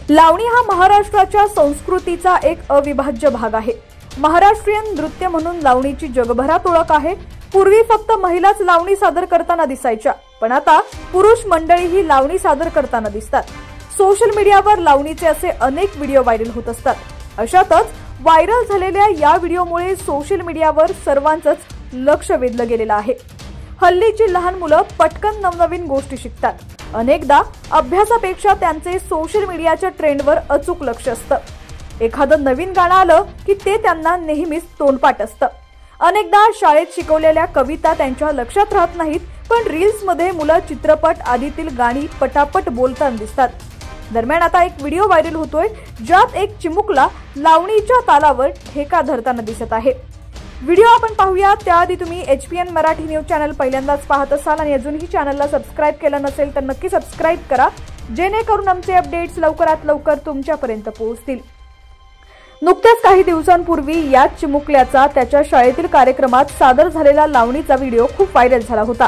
लावणी हा महाराष्ट्राच्या संस्कृतीचा एक अविभाज्य भाग आहे। महाराष्ट्रीयन नृत्य म्हणून लावणीची जगभरात ओळख आहे। पूर्वी फक्त महिलाच लावणी सादर करताना दिसायच्या, पण आता पुरुष मंडळीही लावणी सादर करताना दिसतात। सोशल मीडियावर लावणीचे असे अनेक व्हिडिओ व्हायरल होत असतात। अशातच व्हायरल झालेल्या या व्हिडिओमुळे सोशल मीडियावर सर्वांचंच लक्ष वेधलं गेलेलं आहे। हल्लीची लहान मुलं पटकन नवनवीन गोष्टी शिकतात। अनेकदा अभ्यासापेक्षा त्यांचे सोशल मीडियाच्या ट्रेंडवर अचूक लक्ष असतं। एखादं नवीन गाणं आलं की ते त्यांना नेहमीच तोंडपाठ असतं। अनेकदा शाळेत शिकवलेल्या कविता त्यांच्या लक्षात राहत नाहीत, पण रील्समध्ये मुलं चित्रपट आदीतील गाणी पटापट बोलताना दिसतात। दरम्यान आता एक व्हिडिओ व्हायरल होतोय, ज्यात एक चिमुकला लावणीच्या तालावर ठेका धरताना दिसत आहे। व्हिडिओ आपण पाहूया त्याआधी तुम्ही HPN मराठी न्यूज चॅनल पहिल्यांदाच पाहत असाल आणि अजूनही चॅनलला सबस्क्राइब केलं नसेल तर नक्की सबस्क्राइब करा, जेणेकरून आमचे अपडेट्स लवकरात लवकर तुमच्यापर्यंत पोहोचतील। नुकत्याच काही दिवसांपूर्वी या चिमुकल्याचा त्याच्या शाळेतील कार्यक्रमात सादर झालेला लावणीचा व्हिडिओ खूप व्हायरल झाला होता।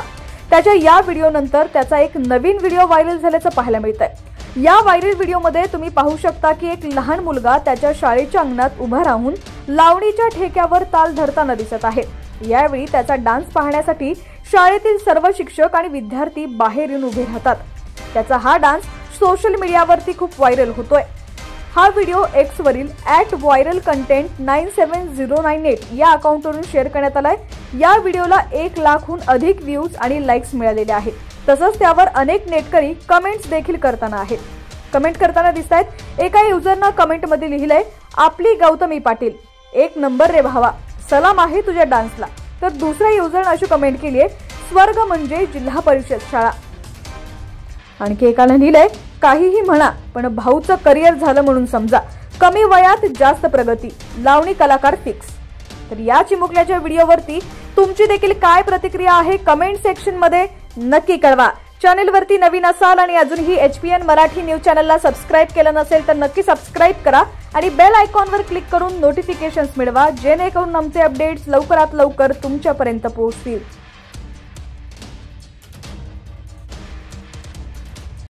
त्याच्या या व्हिडिओनंतर त्याचा एक नवीन व्हिडिओ व्हायरल झाल्याचं पाहायला मिळतंय। या व्हायरल व्हिडिओमध्ये तुम्ही पाहू शकता की एक लहान मुलगा त्याच्या शाळेच्या अंगणात उभा राहून लावणीच्या ठेक्यावर ताल धरताना दिसत आहे। यावेळी त्याचा डान्स पाहण्यासाठी शाळेतील सर्व शिक्षक आणि विद्यार्थी बाहेर येऊन उभे राहतात। त्याचा हा डान्स सोशल मीडियावरती खूप व्हायरल होतोय। हा व्हिडिओ X वरील @viralcontent97098 या अकाउंटवरून शेअर करण्यात आलाय। या व्हिडिओला 1 लाखहून अधिक व्ह्यूज आणि लाईक्स मिळालेले आहेत। तसंच त्यावर अनेक नेटकरी कमेंट्स देखील करताना आहेत। कमेंट करताना दिसतायत। एका युजरनं कमेंटमध्ये लिहिलंय, आपली गौतमी पाटील 1 नंबर रे भावा, सलाम आहे तुझ्या डान्सला। तर दुसऱ्या युजरनं अशी कमेंट केली आहे, स्वर्ग म्हणजे जिल्हा परिषद शाळा। आणखी एकानं लिहिलंय, काहीही म्हणा पण भाऊचं करिअर झालं म्हणून समजा, कमी वयात जास्त प्रगती, लावणी कलाकार फिक्स। तर या चिमुकल्याच्या व्हिडिओवरती तुमची देखील काय प्रतिक्रिया आहे कमेंट सेक्शन मध्ये नक्की कळवा। चॅनलवरती नवीन असाल आणि अजूनही HPN मराठी न्यूज चॅनलला सबस्क्राइब केलं नसेल तर नक्की सबस्क्राइब करा आणि बेल आयकॉनवर क्लिक करून नोटिफिकेशन्स मिळवा, जेणेकरून आमचे अपडेट्स लवकरात लवकर तुमच्यापर्यंत पोहोचतील।